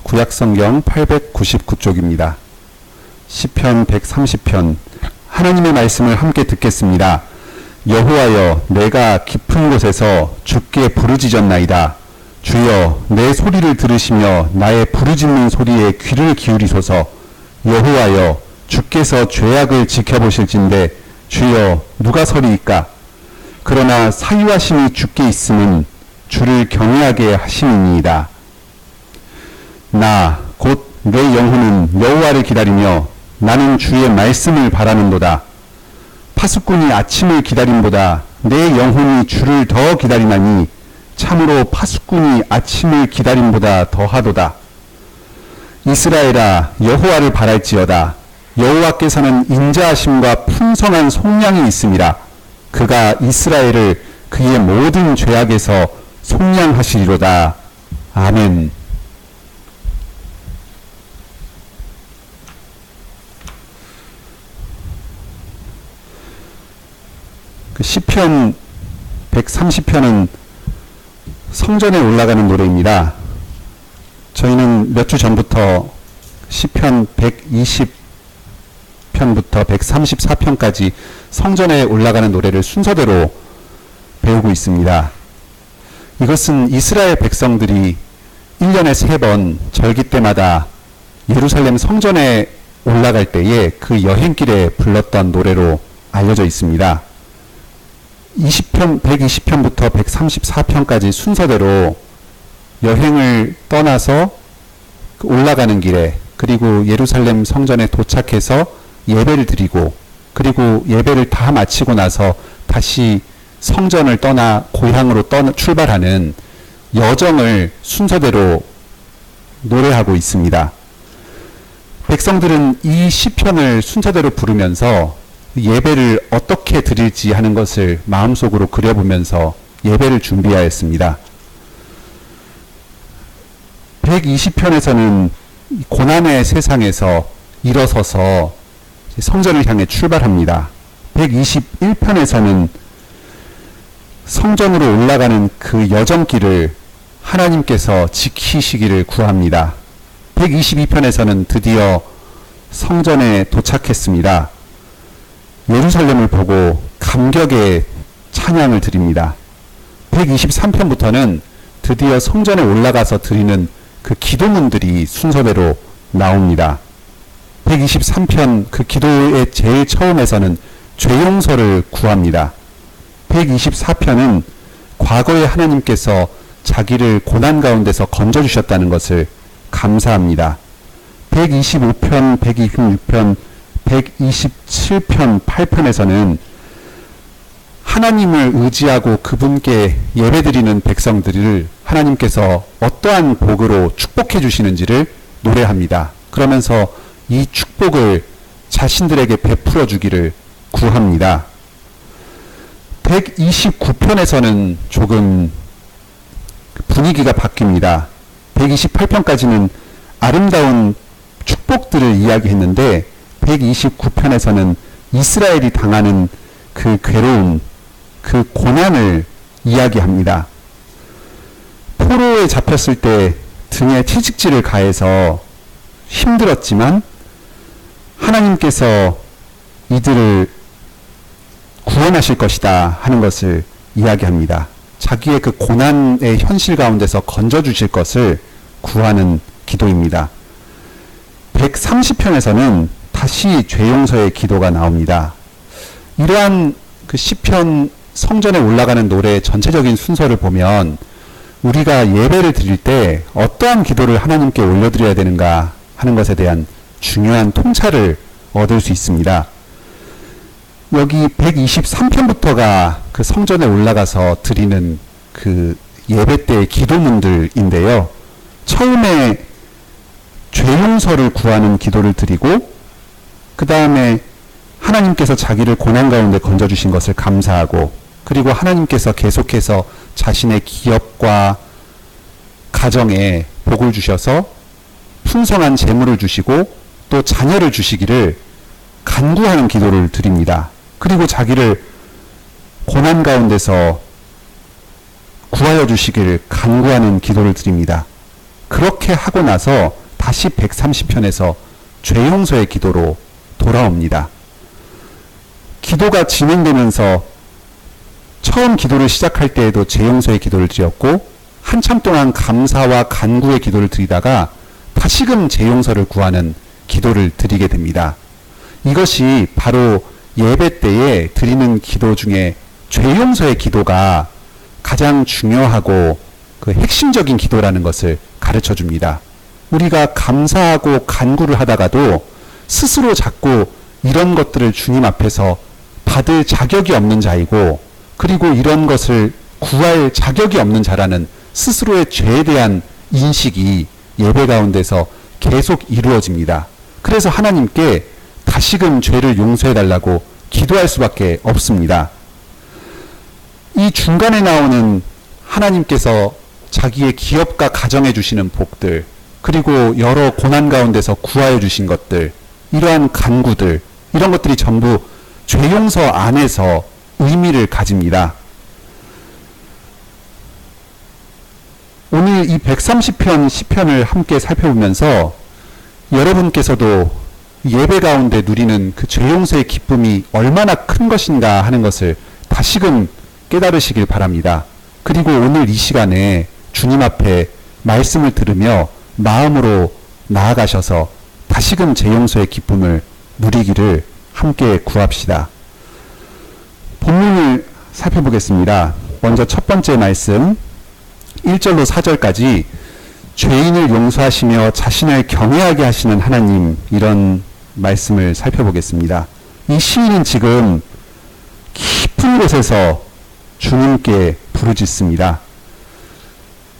구약성경 899쪽입니다. 시편 130편 하나님의 말씀을 함께 듣겠습니다. 여호와여, 내가 깊은 곳에서 주께 부르짖었나이다. 주여, 내 소리를 들으시며 나의 부르짖는 소리에 귀를 기울이소서. 여호와여, 주께서 죄악을 지켜보실진데 주여, 누가 서리이까? 그러나 사유하심이 주께 있음은 주를 경외하게 하심이니이다. 나 곧 내 영혼은 여호와를 기다리며 나는 주의 말씀을 바라는도다. 파수꾼이 아침을 기다림보다 내 영혼이 주를 더 기다리나니 참으로 파수꾼이 아침을 기다림보다 더하도다. 이스라엘아, 여호와를 바랄지어다. 여호와께서는 인자하심과 풍성한 속량이 있음이라. 그가 이스라엘을 그의 모든 죄악에서 속량하시리로다. 아멘. 시편 130편은 성전에 올라가는 노래입니다. 저희는 몇 주 전부터 시편 120편부터 134편까지 성전에 올라가는 노래를 순서대로 배우고 있습니다. 이것은 이스라엘 백성들이 1년에 3번 절기 때마다 예루살렘 성전에 올라갈 때에 그 여행길에 불렀던 노래로 알려져 있습니다. 120편부터 134편까지 순서대로 여행을 떠나서 올라가는 길에, 그리고 예루살렘 성전에 도착해서 예배를 드리고, 그리고 예배를 다 마치고 나서 다시 성전을 떠나 고향으로 출발하는 여정을 순서대로 노래하고 있습니다. 백성들은 이 시편을 순서대로 부르면서 예배를 어떻게 드릴지 하는 것을 마음속으로 그려보면서 예배를 준비하였습니다. 120편에서는 고난의 세상에서 일어서서 성전을 향해 출발합니다. 121편에서는 성전으로 올라가는 그 여정길을 하나님께서 지키시기를 구합니다. 122편에서는 드디어 성전에 도착했습니다. 예루살렘을 보고 감격의 찬양을 드립니다. 123편부터는 드디어 성전에 올라가서 드리는 그 기도문들이 순서대로 나옵니다. 123편 그 기도의 제일 처음에서는 죄 용서를 구합니다. 124편은 과거에 하나님께서 자기를 고난 가운데서 건져주셨다는 것을 감사합니다. 125편, 126편, 127편, 8편에서는 하나님을 의지하고 그분께 예배드리는 백성들을 하나님께서 어떠한 복으로 축복해 주시는지를 노래합니다. 그러면서 이 축복을 자신들에게 베풀어 주기를 구합니다. 129편에서는 조금 분위기가 바뀝니다. 128편까지는 아름다운 축복들을 이야기했는데 129편에서는 이스라엘이 당하는 그 괴로움, 그 고난을 이야기합니다. 포로에 잡혔을 때 등에 채찍질을 가해서 힘들었지만 하나님께서 이들을 구원하실 것이다 하는 것을 이야기합니다. 자기의 그 고난의 현실 가운데서 건져주실 것을 구하는 기도입니다. 130편에서는 다시 죄용서의 기도가 나옵니다. 이러한 그 시편 성전에 올라가는 노래의 전체적인 순서를 보면 우리가 예배를 드릴 때 어떠한 기도를 하나님께 올려드려야 되는가 하는 것에 대한 중요한 통찰을 얻을 수 있습니다. 여기 123편부터가 그 성전에 올라가서 드리는 그 예배 때의 기도문들인데요. 처음에 죄용서를 구하는 기도를 드리고, 그 다음에 하나님께서 자기를 고난 가운데 건져주신 것을 감사하고, 그리고 하나님께서 계속해서 자신의 기업과 가정에 복을 주셔서 풍성한 재물을 주시고 또 자녀를 주시기를 간구하는 기도를 드립니다. 그리고 자기를 고난 가운데서 구하여 주시기를 간구하는 기도를 드립니다. 그렇게 하고 나서 다시 130편에서 죄용서의 기도로 돌아옵니다. 기도가 진행되면서 처음 기도를 시작할 때에도 죄용서의 기도를 드렸고 한참 동안 감사와 간구의 기도를 드리다가 다시금 죄용서를 구하는 기도를 드리게 됩니다. 이것이 바로 예배 때에 드리는 기도 중에 죄용서의 기도가 가장 중요하고 그 핵심적인 기도라는 것을 가르쳐 줍니다. 우리가 감사하고 간구를 하다가도 스스로 자꾸 이런 것들을 주님 앞에서 받을 자격이 없는 자이고, 그리고 이런 것을 구할 자격이 없는 자라는 스스로의 죄에 대한 인식이 예배 가운데서 계속 이루어집니다. 그래서 하나님께 다시금 죄를 용서해 달라고 기도할 수밖에 없습니다. 이 중간에 나오는 하나님께서 자기의 기업과 가정해 주시는 복들, 그리고 여러 고난 가운데서 구하여 주신 것들, 이러한 간구들, 이런 것들이 전부 죄용서 안에서 의미를 가집니다. 오늘 이 130편 시편을 함께 살펴보면서 여러분께서도 예배 가운데 누리는 그 죄용서의 기쁨이 얼마나 큰 것인가 하는 것을 다시금 깨달으시길 바랍니다. 그리고 오늘 이 시간에 주님 앞에 말씀을 들으며 마음으로 나아가셔서 다시금 죄용서의 기쁨을 누리기를 함께 구합시다. 본문을 살펴보겠습니다. 먼저 첫 번째 말씀 1절로 4절까지 죄인을 용서하시며 자신을 경외하게 하시는 하나님, 이런 말씀을 살펴보겠습니다. 이 시인은 지금 깊은 곳에서 주님께 부르짖습니다.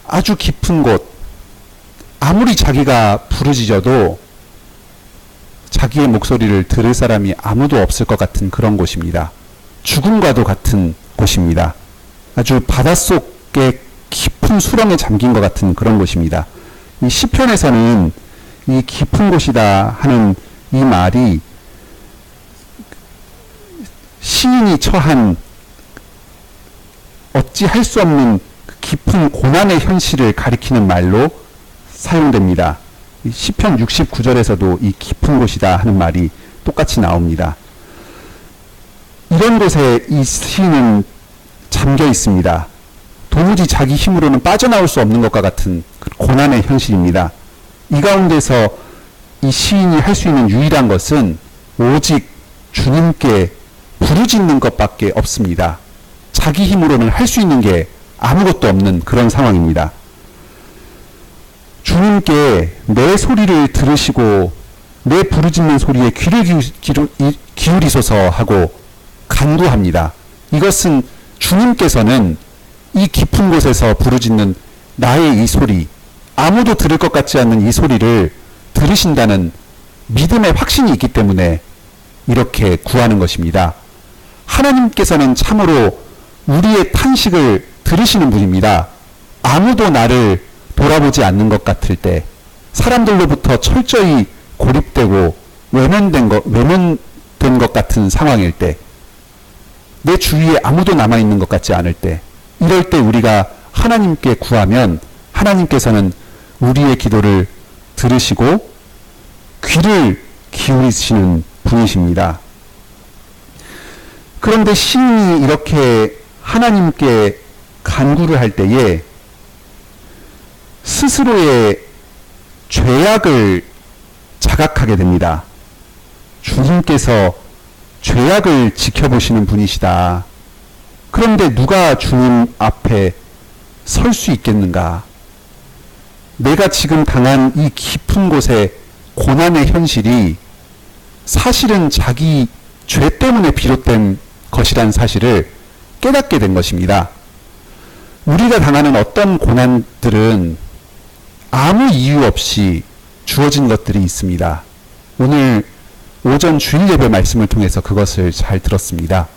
아주 깊은 곳, 아무리 자기가 부르짖어도 자기의 목소리를 들을 사람이 아무도 없을 것 같은 그런 곳입니다. 죽음과도 같은 곳입니다. 아주 바닷속의 깊은 수렁에 잠긴 것 같은 그런 곳입니다. 이 시편에서는 이 깊은 곳이다 하는 이 말이 시인이 처한 어찌할 수 없는 깊은 고난의 현실을 가리키는 말로 사용됩니다. 시편 69절에서도 이 깊은 곳이다 하는 말이 똑같이 나옵니다. 이런 곳에 이 시인은 잠겨 있습니다. 도무지 자기 힘으로는 빠져나올 수 없는 것과 같은 그 고난의 현실입니다. 이 가운데서 이 시인이 할 수 있는 유일한 것은 오직 주님께 부르짖는 것밖에 없습니다. 자기 힘으로는 할 수 있는 게 아무것도 없는 그런 상황입니다. 주님께 내 소리를 들으시고 내 부르짖는 소리에 귀를 기울이소서 하고 간구합니다. 이것은 주님께서는 이 깊은 곳에서 부르짖는 나의 이 소리, 아무도 들을 것 같지 않는 이 소리를 들으신다는 믿음의 확신이 있기 때문에 이렇게 구하는 것입니다. 하나님께서는 참으로 우리의 탄식을 들으시는 분입니다. 아무도 나를 돌아보지 않는 것 같을 때, 사람들로부터 철저히 고립되고 외면된 것 같은 상황일 때, 내 주위에 아무도 남아있는 것 같지 않을 때, 이럴 때 우리가 하나님께 구하면 하나님께서는 우리의 기도를 들으시고 귀를 기울이시는 분이십니다. 그런데 시인이 이렇게 하나님께 간구를 할 때에 스스로의 죄악을 자각하게 됩니다. 주님께서 죄악을 지켜보시는 분이시다. 그런데 누가 주님 앞에 설 수 있겠는가? 내가 지금 당한 이 깊은 곳의 고난의 현실이 사실은 자기 죄 때문에 비롯된 것이란 사실을 깨닫게 된 것입니다. 우리가 당하는 어떤 고난들은 아무 이유 없이 주어진 것들이 있습니다. 오늘 오전 주일 예배 말씀을 통해서 그것을 잘 들었습니다.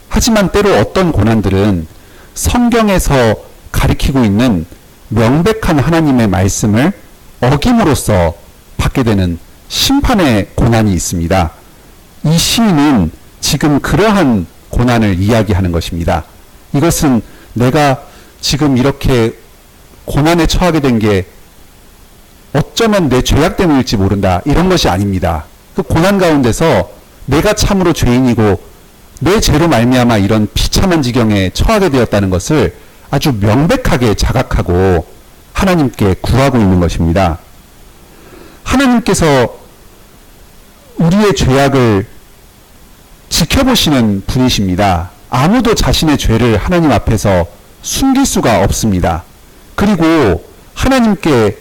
하지만 때로 어떤 고난들은 성경에서 가리키고 있는 명백한 하나님의 말씀을 어김으로써 받게 되는 심판의 고난이 있습니다. 이 시인은 지금 그러한 고난을 이야기하는 것입니다. 이것은 내가 지금 이렇게 고난에 처하게 된 게 어쩌면 내 죄악 때문일지 모른다. 이런 것이 아닙니다. 그 고난 가운데서 내가 참으로 죄인이고 내 죄로 말미암아 이런 비참한 지경에 처하게 되었다는 것을 아주 명백하게 자각하고 하나님께 구하고 있는 것입니다. 하나님께서 우리의 죄악을 지켜보시는 분이십니다. 아무도 자신의 죄를 하나님 앞에서 숨길 수가 없습니다. 그리고 하나님께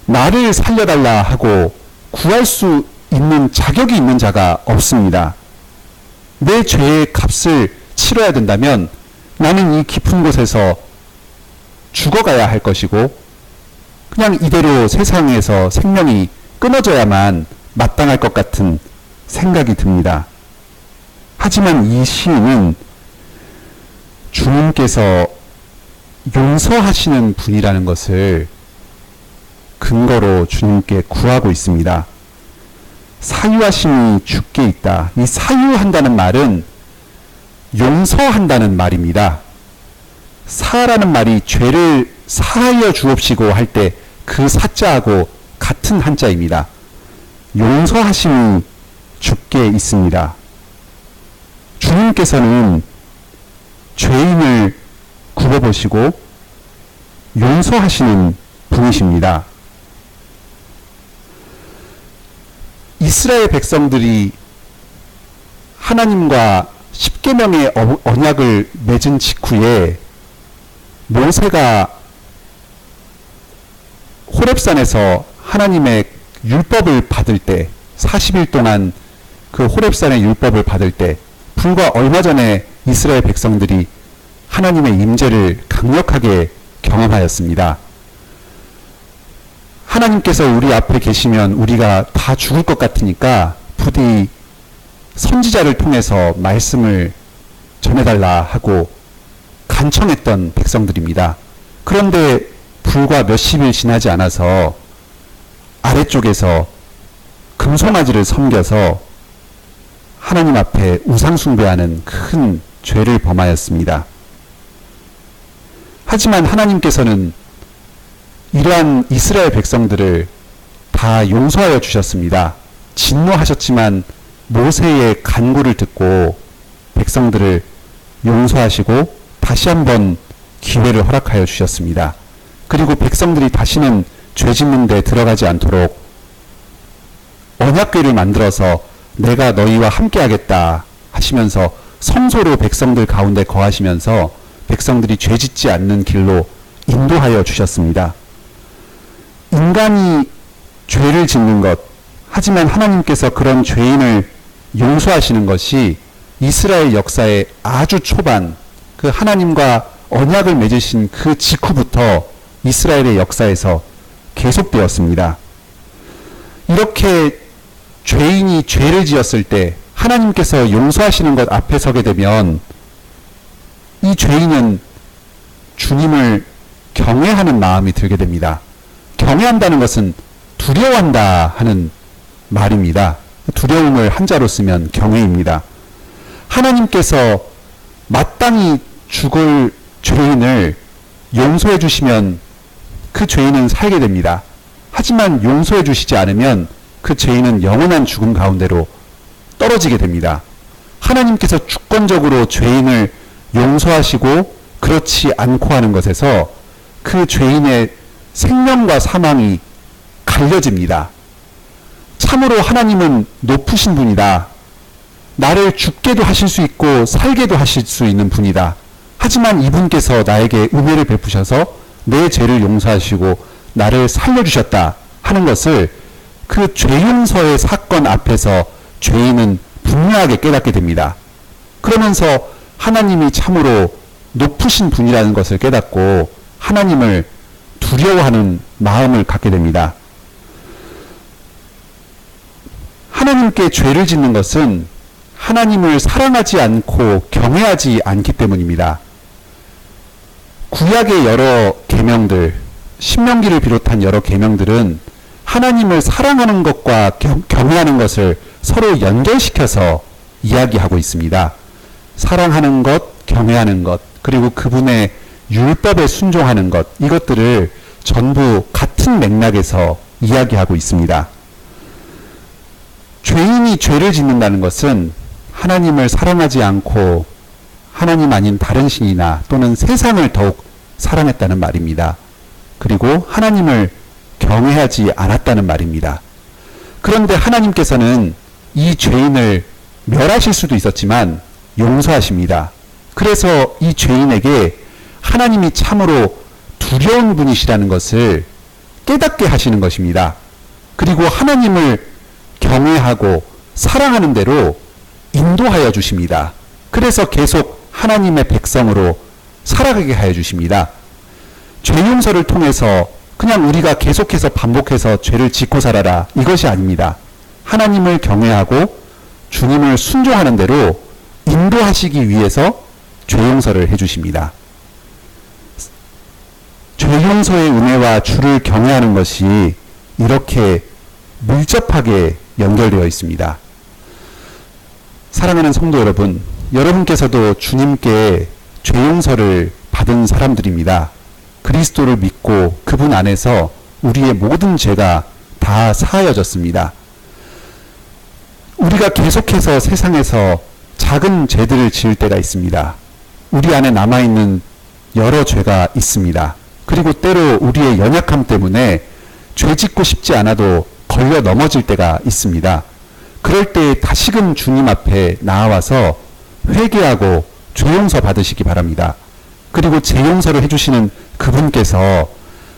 나를 살려달라 하고 구할 수 있는 자격이 있는 자가 없습니다. 내 죄의 값을 치러야 된다면 나는 이 깊은 곳에서 죽어가야 할 것이고 그냥 이대로 세상에서 생명이 끊어져야만 마땅할 것 같은 생각이 듭니다. 하지만 이 시인은 주님께서 용서하시는 분이라는 것을 근거로 주님께 구하고 있습니다. 사유하심이 주께 있다. 이 사유한다는 말은 용서한다는 말입니다. 사라는 말이 죄를 사하여 주옵시고 할 때 그 사자하고 같은 한자입니다. 용서하심이 주께 있습니다. 주님께서는 죄인을 굽어보시고 용서하시는 분이십니다. 이스라엘 백성들이 하나님과 십계명의 언약을 맺은 직후에 모세가 호렙산에서 하나님의 율법을 받을 때 40일 동안 그 호렙산의 율법을 받을 때 불과 얼마 전에 이스라엘 백성들이 하나님의 임재를 강력하게 경험하였습니다. 하나님께서 우리 앞에 계시면 우리가 다 죽을 것 같으니까 부디 선지자를 통해서 말씀을 전해달라 하고 간청했던 백성들입니다. 그런데 불과 몇십일 지나지 않아서 아래쪽에서 금송아지를 섬겨서 하나님 앞에 우상숭배하는 큰 죄를 범하였습니다. 하지만 하나님께서는 이러한 이스라엘 백성들을 다 용서하여 주셨습니다. 진노하셨지만 모세의 간구를 듣고 백성들을 용서하시고 다시 한번 기회를 허락하여 주셨습니다. 그리고 백성들이 다시는 죄 짓는 데 들어가지 않도록 언약궤를 만들어서 내가 너희와 함께 하겠다 하시면서 성소로 백성들 가운데 거하시면서 백성들이 죄 짓지 않는 길로 인도하여 주셨습니다. 인간이 죄를 짓는 것, 하지만 하나님께서 그런 죄인을 용서하시는 것이 이스라엘 역사의 아주 초반, 그 하나님과 언약을 맺으신 그 직후부터 이스라엘의 역사에서 계속되었습니다. 이렇게 죄인이 죄를 지었을 때 하나님께서 용서하시는 것 앞에 서게 되면 이 죄인은 주님을 경외하는 마음이 들게 됩니다. 경외한다는 것은 두려워한다 하는 말입니다. 두려움을 한자로 쓰면 경외입니다. 하나님께서 마땅히 죽을 죄인을 용서해 주시면 그 죄인은 살게 됩니다. 하지만 용서해 주시지 않으면 그 죄인은 영원한 죽음 가운데로 떨어지게 됩니다. 하나님께서 주권적으로 죄인을 용서하시고 그렇지 않고 하는 것에서 그 죄인의 생명과 사망이 갈려집니다. 참으로 하나님은 높으신 분이다. 나를 죽게도 하실 수 있고 살게도 하실 수 있는 분이다. 하지만 이분께서 나에게 은혜를 베푸셔서 내 죄를 용서하시고 나를 살려주셨다 하는 것을 그 죄용서의 사건 앞에서 죄인은 분명하게 깨닫게 됩니다. 그러면서 하나님이 참으로 높으신 분이라는 것을 깨닫고 하나님을 두려워하는 마음을 갖게 됩니다. 하나님께 죄를 짓는 것은 하나님을 사랑하지 않고 경외하지 않기 때문입니다. 구약의 여러 계명들, 신명기를 비롯한 여러 계명들은 하나님을 사랑하는 것과 경외하는 것을 서로 연결시켜서 이야기하고 있습니다. 사랑하는 것, 경외하는 것, 그리고 그분의 율법에 순종하는 것, 이것들을 전부 같은 맥락에서 이야기하고 있습니다. 죄인이 죄를 짓는다는 것은 하나님을 사랑하지 않고 하나님 아닌 다른 신이나 또는 세상을 더욱 사랑했다는 말입니다. 그리고 하나님을 경외하지 않았다는 말입니다. 그런데 하나님께서는 이 죄인을 멸하실 수도 있었지만 용서하십니다. 그래서 이 죄인에게 하나님이 참으로 두려운 분이시라는 것을 깨닫게 하시는 것입니다. 그리고 하나님을 경외하고 사랑하는 대로 인도하여 주십니다. 그래서 계속 하나님의 백성으로 살아가게 하여 주십니다. 죄 용서를 통해서 그냥 우리가 계속해서 반복해서 죄를 짓고 살아라, 이것이 아닙니다. 하나님을 경외하고 주님을 순종하는 대로 인도하시기 위해서 죄 용서를 해주십니다. 죄 용서의 은혜와 주를 경외하는 것이 이렇게 밀접하게 연결되어 있습니다. 사랑하는 성도 여러분, 여러분께서도 주님께 죄 용서를 받은 사람들입니다. 그리스도를 믿고 그분 안에서 우리의 모든 죄가 다 사하여졌습니다. 우리가 계속해서 세상에서 작은 죄들을 지을 때가 있습니다. 우리 안에 남아있는 여러 죄가 있습니다. 그리고 때로 우리의 연약함 때문에 죄 짓고 싶지 않아도 걸려 넘어질 때가 있습니다. 그럴 때 다시금 주님 앞에 나와서 회개하고 죄 용서 받으시기 바랍니다. 그리고 죄 용서를 해주시는 그분께서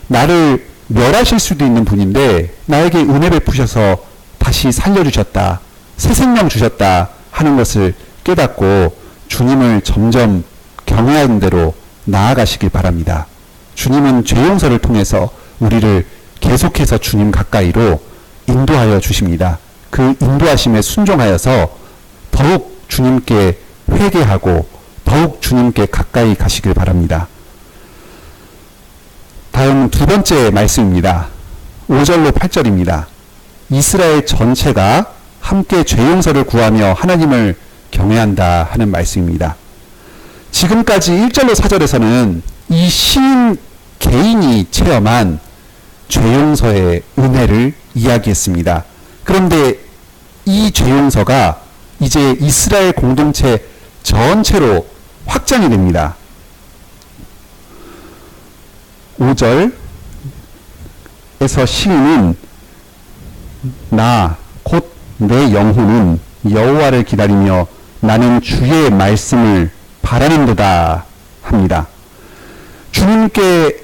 나를 멸하실 수도 있는 분인데 나에게 은혜 베푸셔서 다시 살려주셨다, 새 생명 주셨다 하는 것을 깨닫고 주님을 점점 경외하는 대로 나아가시길 바랍니다. 주님은 죄 용서를 통해서 우리를 계속해서 주님 가까이로 인도하여 주십니다. 그 인도하심에 순종하여서 더욱 주님께 회개하고 더욱 주님께 가까이 가시길 바랍니다. 다음 두 번째 말씀입니다. 5절로 8절입니다. 이스라엘 전체가 함께 죄 용서를 구하며 하나님을 경외한다 하는 말씀입니다. 지금까지 1절로 4절에서는 이 시인 개인이 체험한 죄 용서의 은혜를 이야기했습니다. 그런데 이 죄 용서가 이제 이스라엘 공동체 전체로 확장이 됩니다. 5절에서 시인은 나 곧 내 영혼은 여호와를 기다리며 나는 주의 말씀을 바라는도다 합니다. 주님께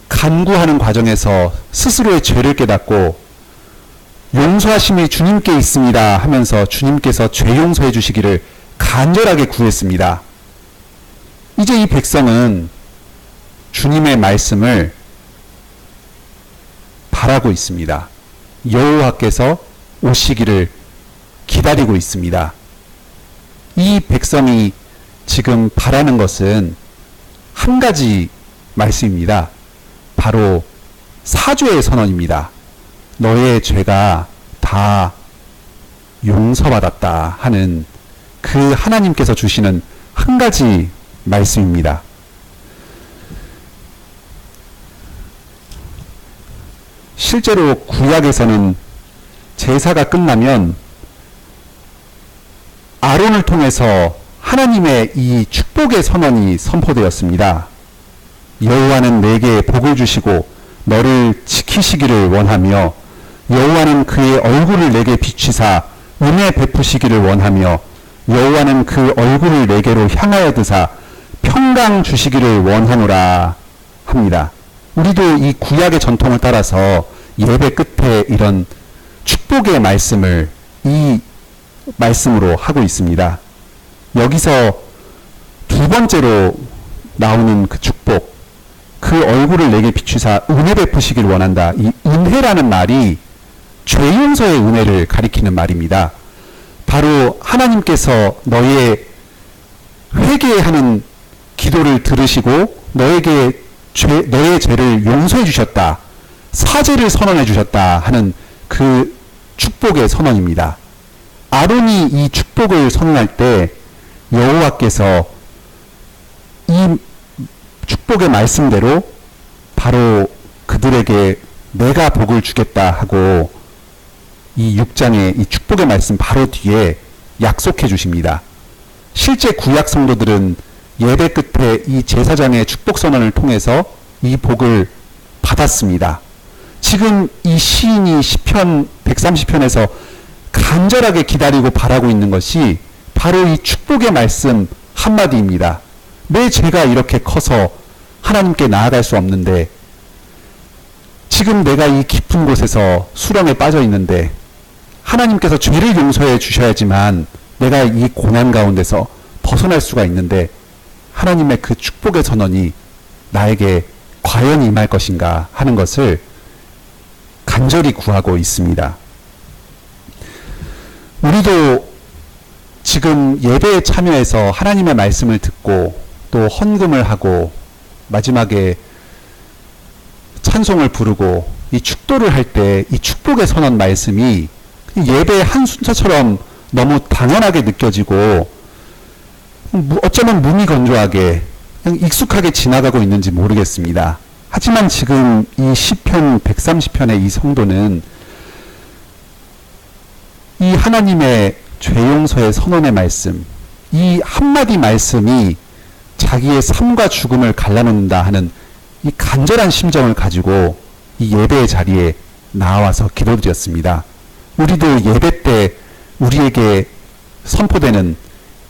간구하는 과정에서 스스로의 죄를 깨닫고 용서하심이 주님께 있습니다 하면서 주님께서 죄 용서해 주시기를 간절하게 구했습니다. 이제 이 백성은 주님의 말씀을 바라고 있습니다. 여호와께서 오시기를 기다리고 있습니다. 이 백성이 지금 바라는 것은 한 가지 말씀입니다. 바로 사죄의 선언입니다. 너의 죄가 다 용서받았다 하는 그 하나님께서 주시는 한 가지 말씀입니다. 실제로 구약에서는 제사가 끝나면 아론을 통해서 하나님의 이 축복의 선언이 선포되었습니다. 여호와는 내게 복을 주시고 너를 지키시기를 원하며 여호와는 그의 얼굴을 내게 비추사 은혜 베푸시기를 원하며 여호와는 그 얼굴을 내게로 향하여 드사 평강 주시기를 원하노라 합니다. 우리도 이 구약의 전통을 따라서 예배 끝에 이런 축복의 말씀을 이 말씀으로 하고 있습니다. 여기서 두 번째로 나오는 그 축복, 그 얼굴을 내게 비추사 은혜 베푸시길 원한다. 이 은혜라는 말이 죄 용서의 은혜를 가리키는 말입니다. 바로 하나님께서 너의 회개하는 기도를 들으시고 너의 죄를 용서해 주셨다, 사죄를 선언해 주셨다 하는 그 축복의 선언입니다. 아론이 이 축복을 선언할 때 여호와께서 이 축복의 말씀대로 바로 그들에게 내가 복을 주겠다 하고 이 6장의 이 축복의 말씀 바로 뒤에 약속해 주십니다. 실제 구약 성도들은 예배 끝에 이 제사장의 축복 선언을 통해서 이 복을 받았습니다. 지금 이 시인이 시편 130편에서 간절하게 기다리고 바라고 있는 것이 바로 이 축복의 말씀 한마디입니다. 내 죄가 이렇게 커서 하나님께 나아갈 수 없는데, 지금 내가 이 깊은 곳에서 수렁에 빠져 있는데 하나님께서 죄를 용서해 주셔야지만 내가 이 고난 가운데서 벗어날 수가 있는데, 하나님의 그 축복의 선언이 나에게 과연 임할 것인가 하는 것을 간절히 구하고 있습니다. 우리도 지금 예배에 참여해서 하나님의 말씀을 듣고 또 헌금을 하고 마지막에 찬송을 부르고 이 축도를 할 때 이 축복의 선언 말씀이 예배의 한 순서처럼 너무 당연하게 느껴지고 어쩌면 무미건조하게 그냥 익숙하게 지나가고 있는지 모르겠습니다. 하지만 지금 이 시편 130편의 이 성도는 이 하나님의 죄용서의 선언의 말씀, 이 한마디 말씀이 자기의 삶과 죽음을 갈라놓는다 하는 이 간절한 심정을 가지고 이 예배의 자리에 나와서 기도드렸습니다. 우리도 예배 때 우리에게 선포되는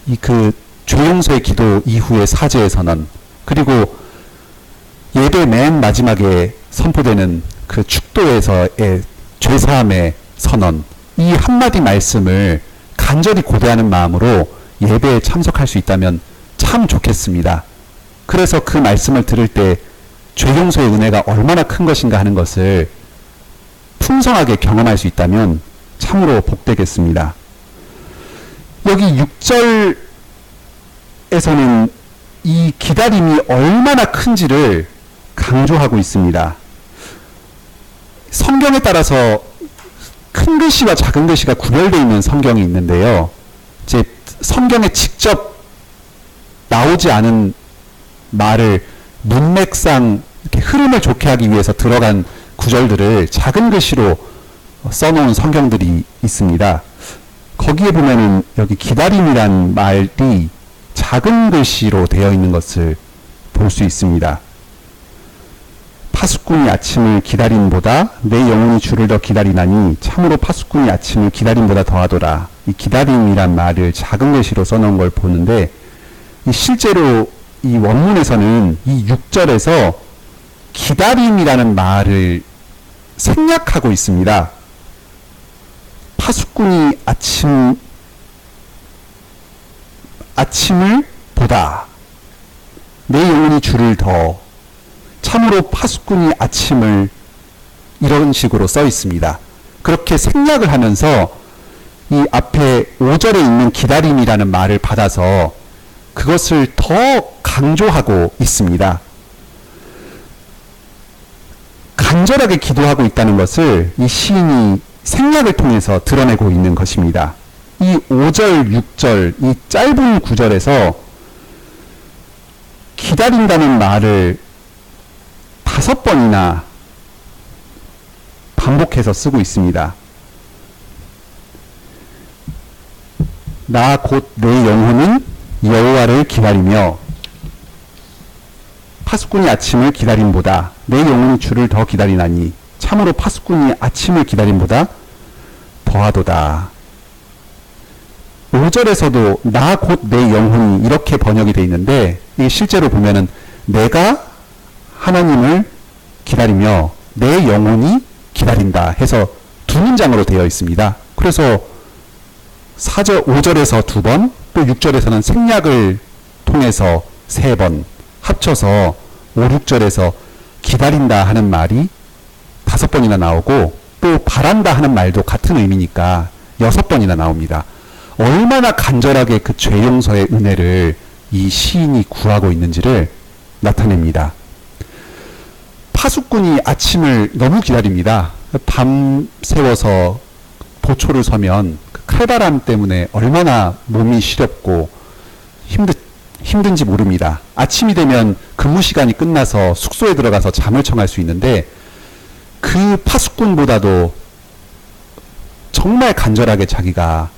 이 그 죄용서의 기도 이후의 사죄의 선언, 그리고 예배 맨 마지막에 선포되는 그 축도에서의 죄사함의 선언, 이 한마디 말씀을 간절히 고대하는 마음으로 예배에 참석할 수 있다면 참 좋겠습니다. 그래서 그 말씀을 들을 때 죄용서의 은혜가 얼마나 큰 것인가 하는 것을 풍성하게 경험할 수 있다면 참으로 복되겠습니다. 여기 6절에서는 이 기다림이 얼마나 큰지를 강조하고 있습니다. 성경에 따라서 큰 글씨와 작은 글씨가 구별되어 있는 성경이 있는데요. 이제 성경에 직접 나오지 않은 말을 문맥상 이렇게 흐름을 좋게 하기 위해서 들어간 구절들을 작은 글씨로 써놓은 성경들이 있습니다. 거기에 보면은 여기 기다림이란 말이 작은 글씨로 되어 있는 것을 볼 수 있습니다. 파수꾼이 아침을 기다림보다 내 영혼이 주를 더 기다리나니 참으로 파수꾼이 아침을 기다림보다 더하더라. 이 기다림이란 말을 작은 글씨로 써놓은 걸 보는데, 실제로 이 원문에서는 이 6절에서 기다림이라는 말을 생략하고 있습니다. 파수꾼이 아침을 보다 내 영혼이 주를 더, 참으로 파수꾼이 아침을, 이런 식으로 써 있습니다. 그렇게 생략을 하면서 이 앞에 5절에 있는 기다림이라는 말을 받아서 그것을 더 강조하고 있습니다. 간절하게 기도하고 있다는 것을 이 시인이 생략을 통해서 드러내고 있는 것입니다. 이 5절, 6절, 이 짧은 구절에서 기다린다는 말을 5번이나 반복해서 쓰고 있습니다. 나 곧 내 영혼은 여호와를 기다리며 파수꾼이 아침을 기다림보다 내 영혼이 주를 더 기다리나니 참으로 파수꾼이 아침을 기다림보다 더하도다. 5절에서도 나 곧 내 영혼이 이렇게 번역이 되어 있는데, 이게 실제로 보면은 내가 하나님을 기다리며 내 영혼이 기다린다 해서 두 문장으로 되어 있습니다. 그래서 5절에서 2번, 또 6절에서는 생략을 통해서 3번 합쳐서 5, 6절에서 기다린다 하는 말이 5번이나 나오고, 또 바란다 하는 말도 같은 의미니까 6번이나 나옵니다. 얼마나 간절하게 그 죄용서의 은혜를 이 시인이 구하고 있는지를 나타냅니다. 파수꾼이 아침을 너무 기다립니다. 밤 새워서 보초를 서면 그 칼바람 때문에 얼마나 몸이 시렵고 힘든지 모릅니다. 아침이 되면 근무 시간이 끝나서 숙소에 들어가서 잠을 청할 수 있는데, 그 파수꾼보다도 정말 간절하게 자기가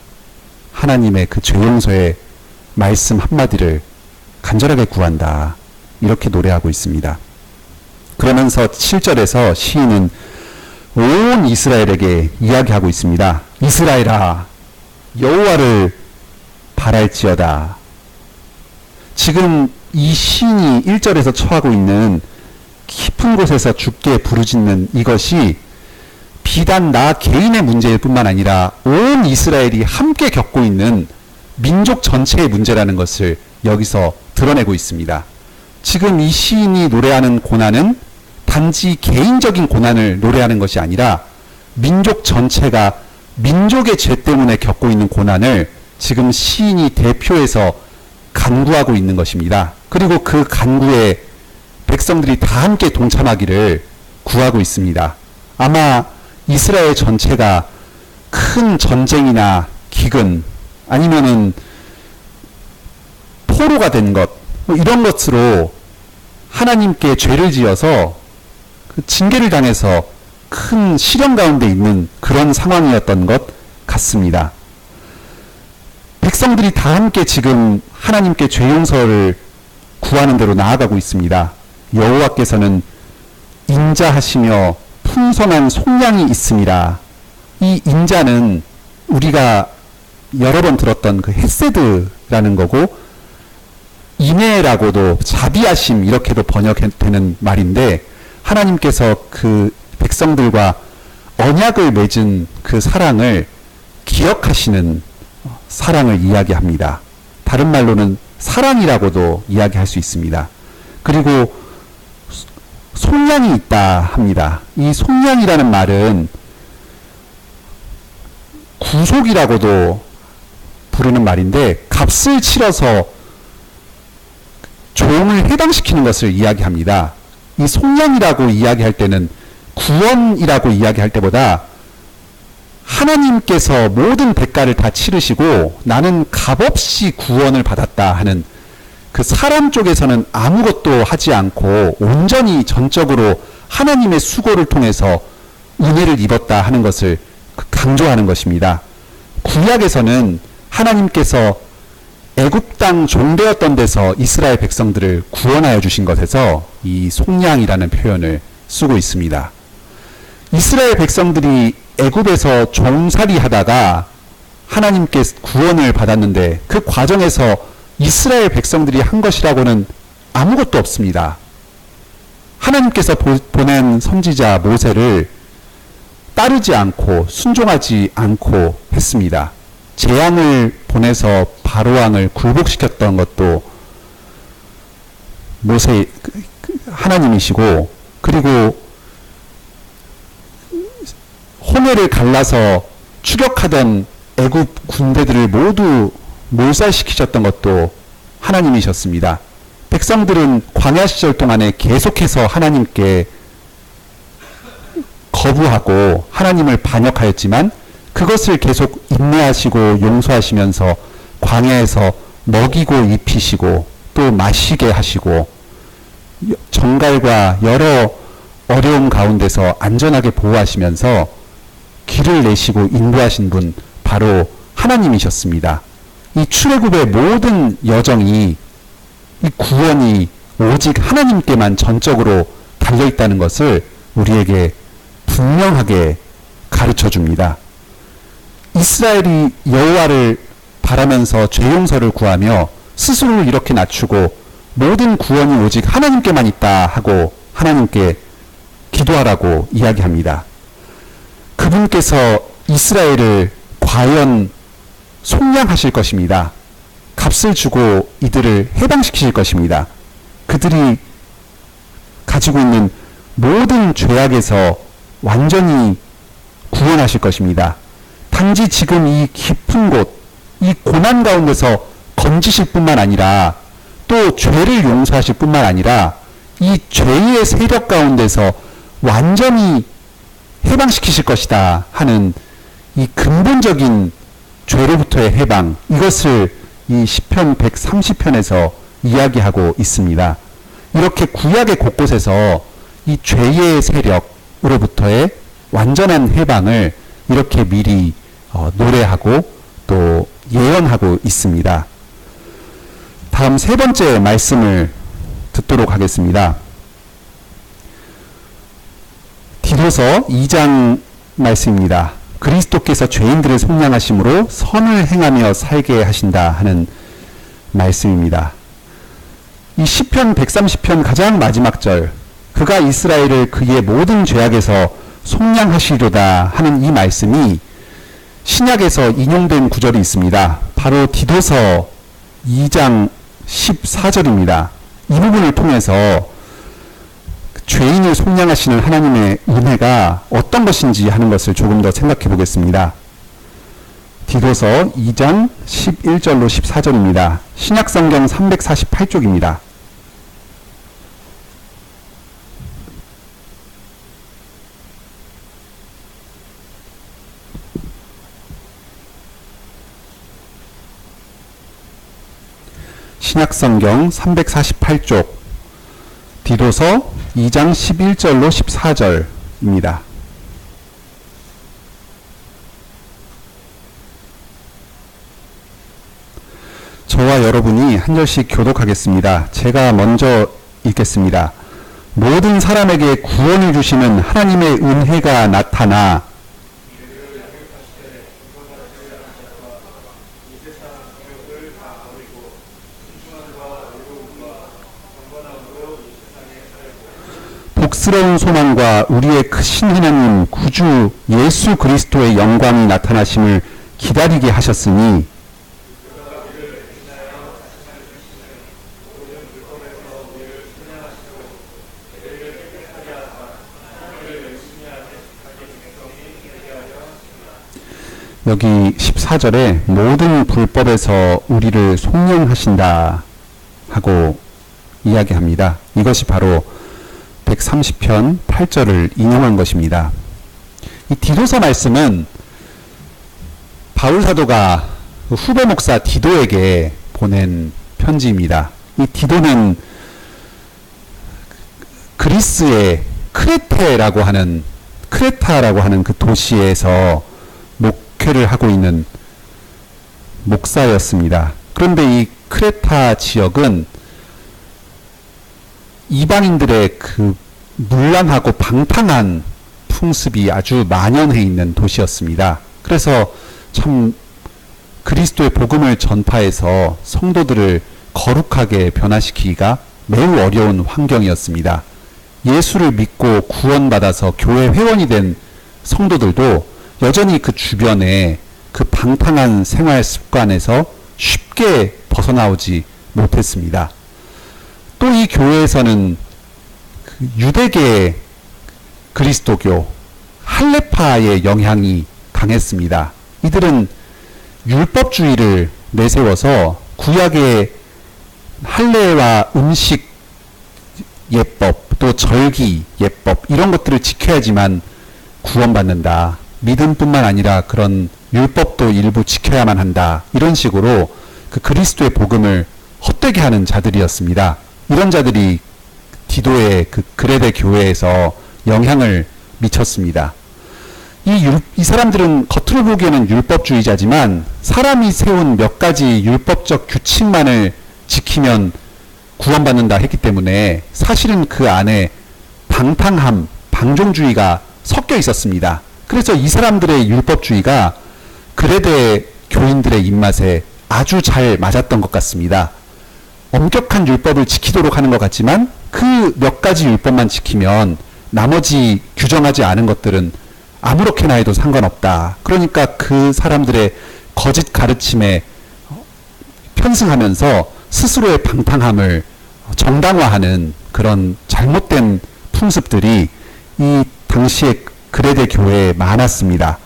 하나님의 그 죄 용서의 말씀 한마디를 간절하게 구한다. 이렇게 노래하고 있습니다. 그러면서 7절에서 시인은 온 이스라엘에게 이야기하고 있습니다. 이스라엘아, 여호와를 바랄지어다. 지금 이 시인이 1절에서 처하고 있는 깊은 곳에서 주께 부르짖는 이것이 비단 나 개인의 문제일 뿐만 아니라 온 이스라엘이 함께 겪고 있는 민족 전체의 문제라는 것을 여기서 드러내고 있습니다. 지금 이 시인이 노래하는 고난은 단지 개인적인 고난을 노래하는 것이 아니라 민족 전체가 민족의 죄 때문에 겪고 있는 고난을 지금 시인이 대표해서 간구하고 있는 것입니다. 그리고 그 간구에 백성들이 다 함께 동참하기를 구하고 있습니다. 아마 이스라엘 전체가 큰 전쟁이나 기근 아니면은 포로가 된 것, 이런 것으로 하나님께 죄를 지어서 그 징계를 당해서 큰 시련 가운데 있는 그런 상황이었던 것 같습니다. 백성들이 다 함께 지금 하나님께 죄 용서를 구하는 대로 나아가고 있습니다. 여호와께서는 인자하시며 풍성한 속량이 있음이라. 이 인자는 우리가 여러 번 들었던 그 헤세드라는 거고, 인애라고도 자비하심 이렇게도 번역되는 말인데, 하나님께서 그 백성들과 언약을 맺은 그 사랑을 기억하시는 사랑을 이야기합니다. 다른 말로는 사랑이라고도 이야기할 수 있습니다. 그리고 속량이 있다 합니다. 이 속량이라는 말은 구속이라고도 부르는 말인데, 값을 치러서 종을 해당시키는 것을 이야기합니다. 이 속량이라고 이야기할 때는 구원이라고 이야기할 때보다 하나님께서 모든 대가를 다 치르시고 나는 값없이 구원을 받았다 하는, 그 사람 쪽에서는 아무것도 하지 않고 온전히 전적으로 하나님의 수고를 통해서 은혜를 입었다 하는 것을 강조하는 것입니다. 구약에서는 하나님께서 애굽 땅 종되었던 데서 이스라엘 백성들을 구원하여 주신 것에서 이 속량이라는 표현을 쓰고 있습니다. 이스라엘 백성들이 애굽에서 종살이 하다가 하나님께 구원을 받았는데, 그 과정에서 이스라엘 백성들이 한 것이라고는 아무것도 없습니다. 하나님께서 보낸 선지자 모세를 따르지 않고 순종하지 않고 했습니다. 재앙을 보내서 바로왕을 굴복시켰던 것도 모세 하나님이시고, 그리고 호멜을 갈라서 추격하던 애굽 군대들을 모두 몰살시키셨던 것도 하나님이셨습니다. 백성들은 광야 시절 동안에 계속해서 하나님께 거부하고 하나님을 반역하였지만, 그것을 계속 인내하시고 용서하시면서 광야에서 먹이고 입히시고 또 마시게 하시고 정갈과 여러 어려움 가운데서 안전하게 보호하시면서 길을 내시고 인도하신 분, 바로 하나님이셨습니다. 이 출애굽의 모든 여정이, 이 구원이 오직 하나님께만 전적으로 달려있다는 것을 우리에게 분명하게 가르쳐 줍니다. 이스라엘이 여호와를 바라면서 죄 용서를 구하며 스스로를 이렇게 낮추고 모든 구원이 오직 하나님께만 있다 하고 하나님께 기도하라고 이야기합니다. 그분께서 이스라엘을 과연 속량하실 것입니다. 값을 주고 이들을 해방시키실 것입니다. 그들이 가지고 있는 모든 죄악에서 완전히 구원하실 것입니다. 단지 지금 이 깊은 곳, 이 고난 가운데서 건지실 뿐만 아니라 또 죄를 용서하실 뿐만 아니라 이 죄의 세력 가운데서 완전히 해방시키실 것이다 하는 이 근본적인 죄로부터의 해방, 이것을 이 시편 130편에서 이야기하고 있습니다. 이렇게 구약의 곳곳에서 이 죄의 세력, 사단으로부터의 완전한 해방을 이렇게 미리 노래하고 또 예언하고 있습니다. 다음 세 번째 말씀을 듣도록 하겠습니다. 디도서 2장 말씀입니다. 그리스도께서 죄인들을 속량하심으로 선을 행하며 살게 하신다 하는 말씀입니다. 이 시편 130편 가장 마지막 절, 그가 이스라엘을 그의 모든 죄악에서 속량하시리로다 하는 이 말씀이 신약에서 인용된 구절이 있습니다. 바로 디도서 2장 14절입니다. 이 부분을 통해서 죄인을 속량하시는 하나님의 은혜가 어떤 것인지 하는 것을 조금 더 생각해 보겠습니다. 디도서 2장 11절로 14절입니다. 신약성경 348쪽입니다. 신약성경 348쪽 디도서 2장 11절로 14절입니다. 저와 여러분이 한 절씩 교독하겠습니다. 제가 먼저 읽겠습니다. 모든 사람에게 구원을 주시는 하나님의 은혜가 나타나 복스러운 소망과 우리의 크신 하나님 구주 예수 그리스도의 영광이 나타나심을 기다리게 하셨으니 여기 14절에 모든 불법에서 우리를 속량하신다 하고 이야기합니다. 이것이 바로 130편 8절을 인용한 것입니다. 이 디도서 말씀은 바울 사도가 후배 목사 디도에게 보낸 편지입니다. 이 디도는 그리스의 크레타라고 하는 그 도시에서 목회를 하고 있는 목사였습니다. 그런데 이 크레타 지역은 이방인들의 그 문란하고 방탕한 풍습이 아주 만연해 있는 도시였습니다. 그래서 참 그리스도의 복음을 전파해서 성도들을 거룩하게 변화시키기가 매우 어려운 환경이었습니다. 예수를 믿고 구원받아서 교회 회원이 된 성도들도 여전히 그 주변에 그 방탕한 생활 습관에서 쉽게 벗어나오지 못했습니다. 또 이 교회에서는 그 유대계 그리스도교 할레파의 영향이 강했습니다. 이들은 율법주의를 내세워서 구약의 할례와 음식 예법 또 절기 예법 이런 것들을 지켜야지만 구원받는다. 믿음뿐만 아니라 그런 율법도 일부 지켜야만 한다. 이런 식으로 그 그리스도의 복음을 헛되게 하는 자들이었습니다. 이런 자들이 디도의 그 그레데 교회에서 영향을 미쳤습니다. 이 사람들은 겉으로 보기에는 율법주의자지만 사람이 세운 몇 가지 율법적 규칙만을 지키면 구원받는다 했기 때문에 사실은 그 안에 방탕함, 방종주의가 섞여 있었습니다. 그래서 이 사람들의 율법주의가 그레데 교인들의 입맛에 아주 잘 맞았던 것 같습니다. 엄격한 율법을 지키도록 하는 것 같지만 그 몇 가지 율법만 지키면 나머지 규정하지 않은 것들은 아무렇게나 해도 상관없다. 그러니까 그 사람들의 거짓 가르침에 편승하면서 스스로의 방탕함을 정당화하는 그런 잘못된 풍습들이 이 당시의 그레데 교회에 많았습니다.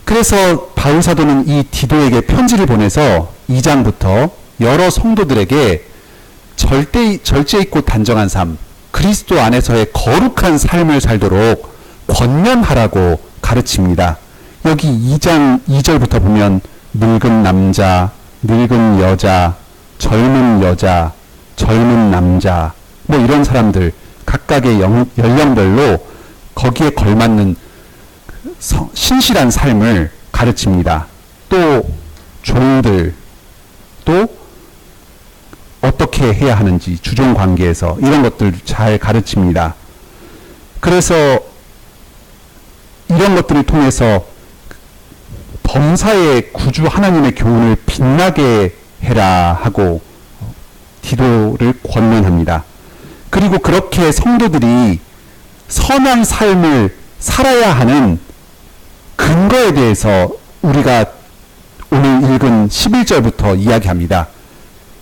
그래서 바울 사도는 이 디도에게 편지를 보내서 2장부터 여러 성도들에게 절제 있고 단정한 삶, 그리스도 안에서의 거룩한 삶을 살도록 권면하라고 가르칩니다. 여기 2장 2절부터 보면 늙은 남자, 늙은 여자, 젊은 여자, 젊은 남자 뭐 이런 사람들 각각의 연령별로 거기에 걸맞는 신실한 삶을 가르칩니다. 또 종들 또 어떻게 해야 하는지 주종 관계에서 이런 것들 잘 가르칩니다. 그래서 이런 것들을 통해서 범사의 구주 하나님의 교훈을 빛나게 해라 하고 디도를 권면합니다. 그리고 그렇게 성도들이 선한 삶을 살아야 하는 근거에 대해서 우리가 오늘 읽은 11절부터 이야기합니다.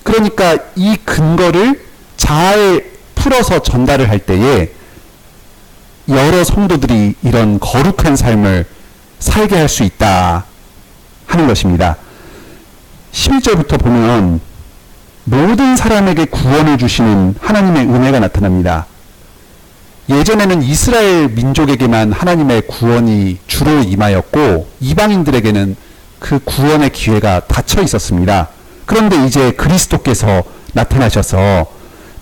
그러니까 이 근거를 잘 풀어서 전달을 할 때에 여러 성도들이 이런 거룩한 삶을 살게 할 수 있다 하는 것입니다. 11절부터 보면 모든 사람에게 구원을 주시는 하나님의 은혜가 나타납니다. 예전에는 이스라엘 민족에게만 하나님의 구원이 주로 임하였고 이방인들에게는 그 구원의 기회가 닫혀 있었습니다. 그런데 이제 그리스도께서 나타나셔서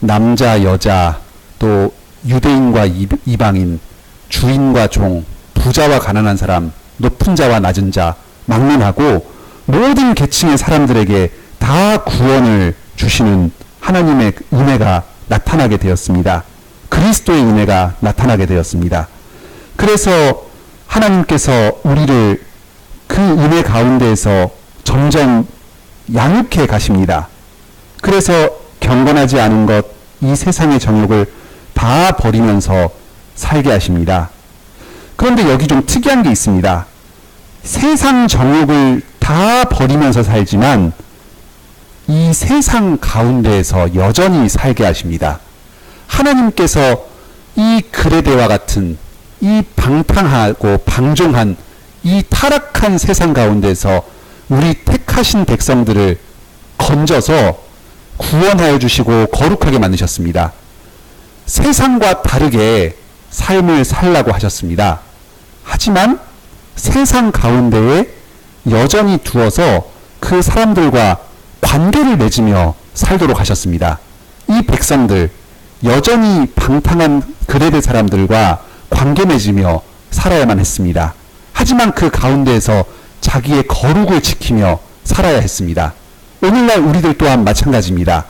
남자, 여자, 또 유대인과 이방인, 주인과 종, 부자와 가난한 사람, 높은 자와 낮은 자, 막론하고 모든 계층의 사람들에게 다 구원을 주시는 하나님의 은혜가 나타나게 되었습니다. 그리스도의 은혜가 나타나게 되었습니다. 그래서 하나님께서 우리를 그 은혜 가운데에서 점점 양육해 가십니다. 그래서 경건하지 않은 것, 이 세상의 정욕을 다 버리면서 살게 하십니다. 그런데 여기 좀 특이한 게 있습니다. 세상 정욕을 다 버리면서 살지만 이 세상 가운데에서 여전히 살게 하십니다. 하나님께서 이 그레데와 같은 이 방탕하고 방종한 이 타락한 세상 가운데서 우리 택하신 백성들을 건져서 구원하여 주시고 거룩하게 만드셨습니다. 세상과 다르게 삶을 살라고 하셨습니다. 하지만 세상 가운데에 여전히 두어서 그 사람들과 관계를 맺으며 살도록 하셨습니다. 이 백성들 여전히 방탕한 그레데 사람들과 관계 맺으며 살아야만 했습니다. 하지만 그 가운데에서 자기의 거룩을 지키며 살아야 했습니다. 오늘날 우리들 또한 마찬가지입니다.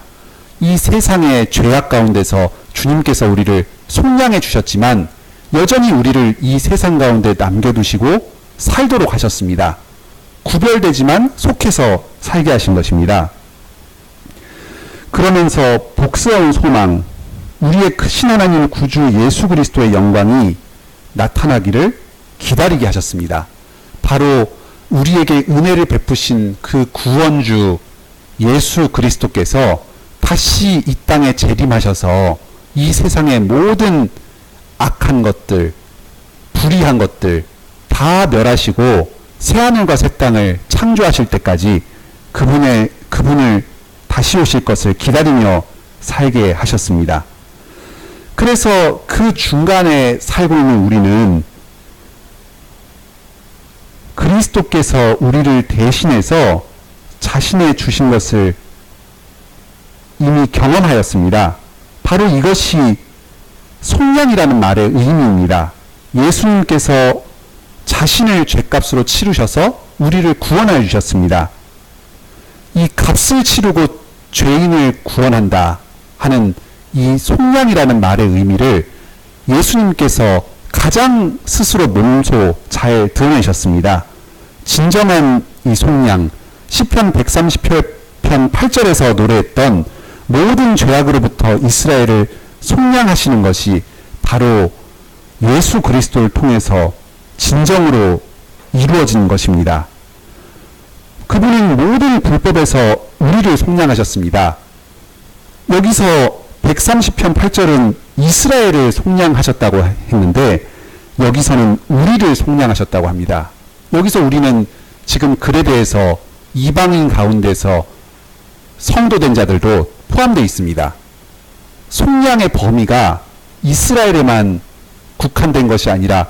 이 세상의 죄악 가운데서 주님께서 우리를 속량해 주셨지만 여전히 우리를 이 세상 가운데 남겨두시고 살도록 하셨습니다. 구별되지만 속해서 살게 하신 것입니다. 그러면서 복스러운 소망, 우리의 크신 하나님 구주 예수 그리스도의 영광이 나타나기를 기다리게 하셨습니다. 바로 우리에게 은혜를 베푸신 그 구원주 예수 그리스도께서 다시 이 땅에 재림하셔서 이 세상의 모든 악한 것들, 불의한 것들 다 멸하시고 새하늘과 새 땅을 창조하실 때까지 그분을 다시 오실 것을 기다리며 살게 하셨습니다. 그래서 그 중간에 살고 있는 우리는 그리스도께서 우리를 대신해서 자신의 주신 것을 이미 경험하였습니다. 바로 이것이 속량이라는 말의 의미입니다. 예수님께서 자신을 죗값으로 치르셔서 우리를 구원하여 주셨습니다. 이 값을 치르고 죄인을 구원한다 하는 이 속량이라는 말의 의미를 예수님께서 가장 스스로 몸소 잘 드러내셨습니다. 진정한 이 속량, 시편 130편 8절에서 노래했던 모든 죄악으로부터 이스라엘을 속량하시는 것이 바로 예수 그리스도를 통해서 진정으로 이루어진 것입니다. 그분은 모든 불법에서 우리를 속량하셨습니다. 여기서 130편 8절은 이스라엘을 속량하셨다고 했는데 여기서는 우리를 속량하셨다고 합니다. 여기서 우리는 지금 글에 대해서 이방인 가운데서 성도된 자들도 포함되어 있습니다. 속량의 범위가 이스라엘에만 국한된 것이 아니라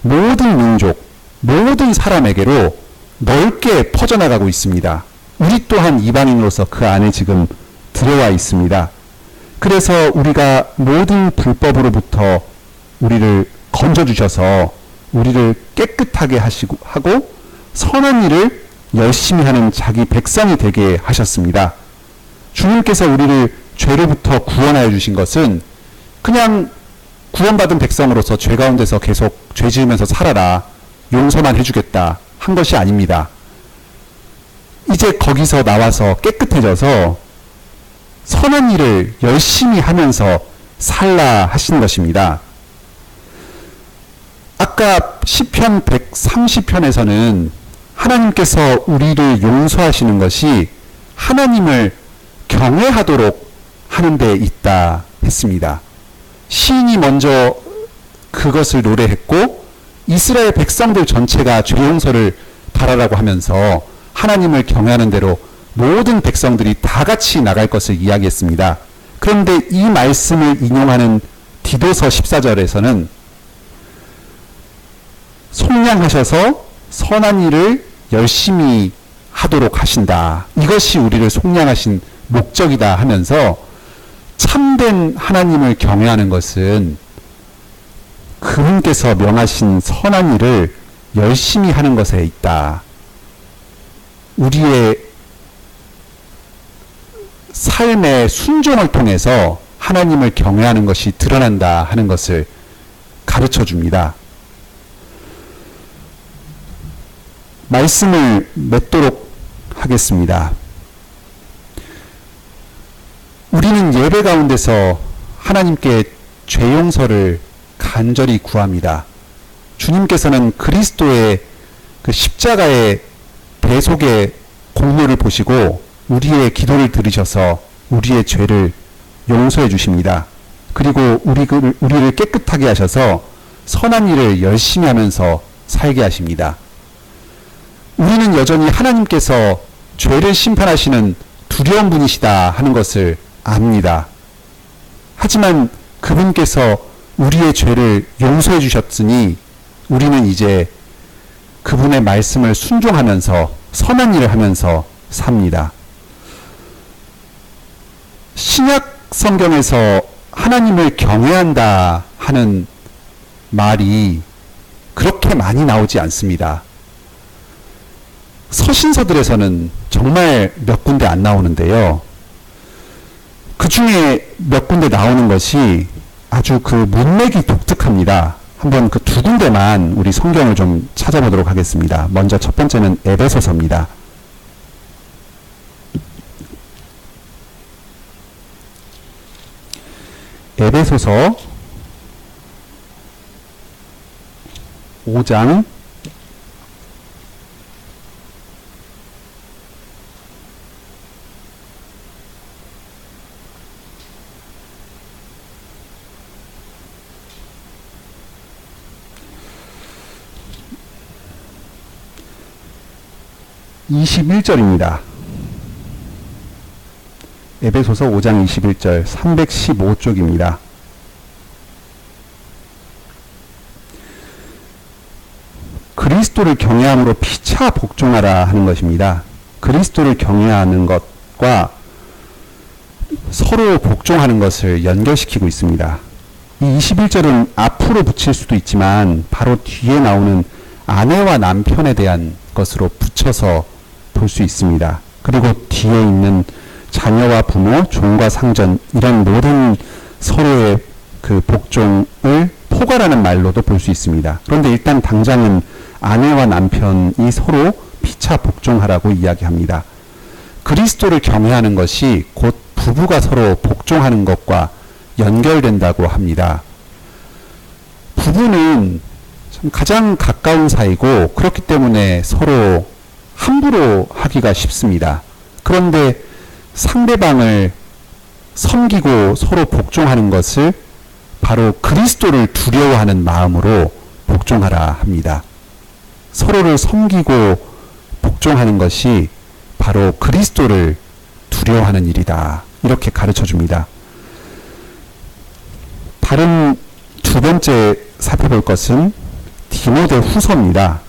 모든 민족, 모든 사람에게로 넓게 퍼져나가고 있습니다. 우리 또한 이방인으로서 그 안에 지금 들어와 있습니다. 그래서 우리가 모든 불법으로부터 우리를 건져주셔서 우리를 깨끗하게 하고 선한 일을 열심히 하는 자기 백성이 되게 하셨습니다. 주님께서 우리를 죄로부터 구원하여 주신 것은 그냥 구원받은 백성으로서 죄 가운데서 계속 죄 지으면서 살아라, 용서만 해주겠다 한 것이 아닙니다. 이제 거기서 나와서 깨끗해져서 선한 일을 열심히 하면서 살라 하신 것입니다. 아까 시편 130편에서는 하나님께서 우리를 용서하시는 것이 하나님을 경외하도록 하는 데 있다 했습니다. 시인이 먼저 그것을 노래했고 이스라엘 백성들 전체가 죄 용서를 바라라고 하면서 하나님을 경외하는 대로 모든 백성들이 다 같이 나갈 것을 이야기했습니다. 그런데 이 말씀을 인용하는 디도서 14절에서는 속량하셔서 선한 일을 열심히 하도록 하신다. 이것이 우리를 속량하신 목적이다 하면서 참된 하나님을 경외하는 것은 그분께서 명하신 선한 일을 열심히 하는 것에 있다. 우리의 삶의 순종을 통해서 하나님을 경외하는 것이 드러난다 하는 것을 가르쳐 줍니다. 말씀을 맺도록 하겠습니다. 우리는 예배 가운데서 하나님께 죄 용서를 간절히 구합니다. 주님께서는 그리스도의 그 십자가의 대속의 공로를 보시고 우리의 기도를 들으셔서 우리의 죄를 용서해 주십니다. 그리고 우리를 깨끗하게 하셔서 선한 일을 열심히 하면서 살게 하십니다. 우리는 여전히 하나님께서 죄를 심판하시는 두려운 분이시다 하는 것을 압니다. 하지만 그분께서 우리의 죄를 용서해 주셨으니 우리는 이제 그분의 말씀을 순종하면서 선한 일을 하면서 삽니다. 신약 성경에서 하나님을 경외한다 하는 말이 그렇게 많이 나오지 않습니다. 서신서들에서는 정말 몇 군데 안 나오는데요. 그 중에 몇 군데 나오는 것이 아주 그 문맥이 독특합니다. 한번 그 두 군데만 우리 성경을 좀 찾아보도록 하겠습니다. 먼저 첫 번째는 에베소서입니다. 에베소서 5장 21절입니다. 에베소서 5장 21절 315쪽입니다. 그리스도를 경외함으로 피차 복종하라 하는 것입니다. 그리스도를 경외하는 것과 서로 복종하는 것을 연결시키고 있습니다. 이 21절은 앞으로 붙일 수도 있지만 바로 뒤에 나오는 아내와 남편에 대한 것으로 붙여서 볼 수 있습니다. 그리고 뒤에 있는 자녀와 부모, 종과 상전 이런 모든 서로의 그 복종을 포괄하는 말로도 볼 수 있습니다. 그런데 일단 당장은 아내와 남편이 서로 피차 복종하라고 이야기합니다. 그리스도를 경외하는 것이 곧 부부가 서로 복종하는 것과 연결된다고 합니다. 부부는 가장 가까운 사이고 그렇기 때문에 서로 함부로 하기가 쉽습니다. 그런데 상대방을 섬기고 서로 복종하는 것을 바로 그리스도를 두려워하는 마음으로 복종하라 합니다. 서로를 섬기고 복종하는 것이 바로 그리스도를 두려워하는 일이다. 이렇게 가르쳐 줍니다. 다른 두 번째 살펴볼 것은 디모데 후서입니다.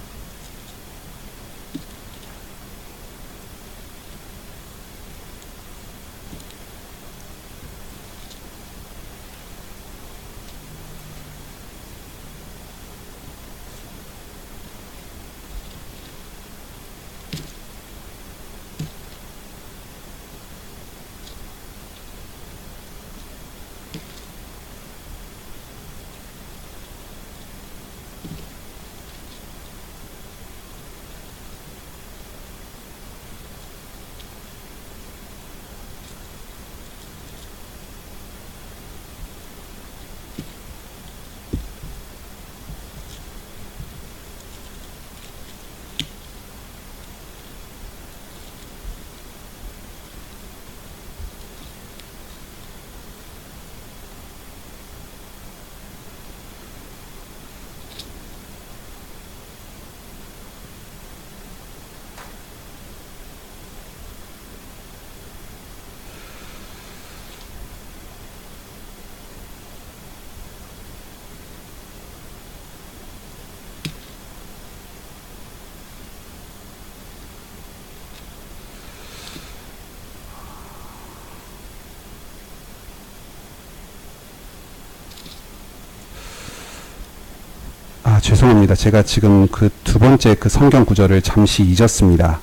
죄송합니다. 제가 지금 그 두 번째 그 성경 구절을 잠시 잊었습니다.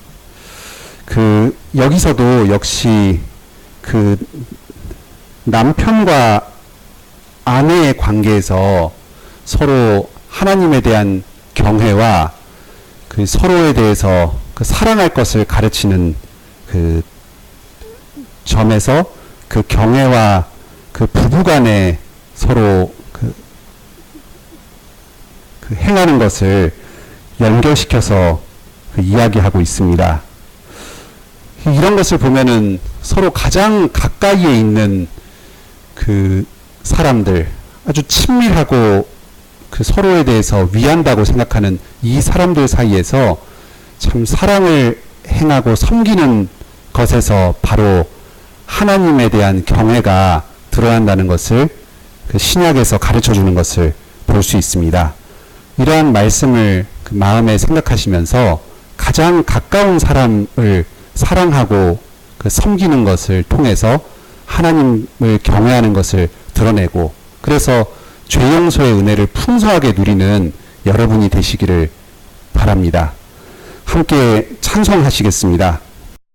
여기서도 역시 그 남편과 아내의 관계에서 서로 하나님에 대한 경외와 그 서로에 대해서 그 사랑할 것을 가르치는 그 점에서 그 경외와 그 부부간에 서로 그 행하는 것을 연결시켜서 이야기하고 있습니다. 이런 것을 보면은 서로 가장 가까이에 있는 그 사람들, 아주 친밀하고 그 서로에 대해서 위한다고 생각하는 이 사람들 사이에서 참 사랑을 행하고 섬기는 것에서 바로 하나님에 대한 경외가 드러난다는 것을 그 신약에서 가르쳐 주는 것을 볼 수 있습니다. 이러한 말씀을 그 마음에 생각하시면서 가장 가까운 사람을 사랑하고 그 섬기는 것을 통해서 하나님을 경외하는 것을 드러내고, 그래서 죄 용서의 은혜를 풍성하게 누리는 여러분이 되시기를 바랍니다. 함께 찬송하시겠습니다.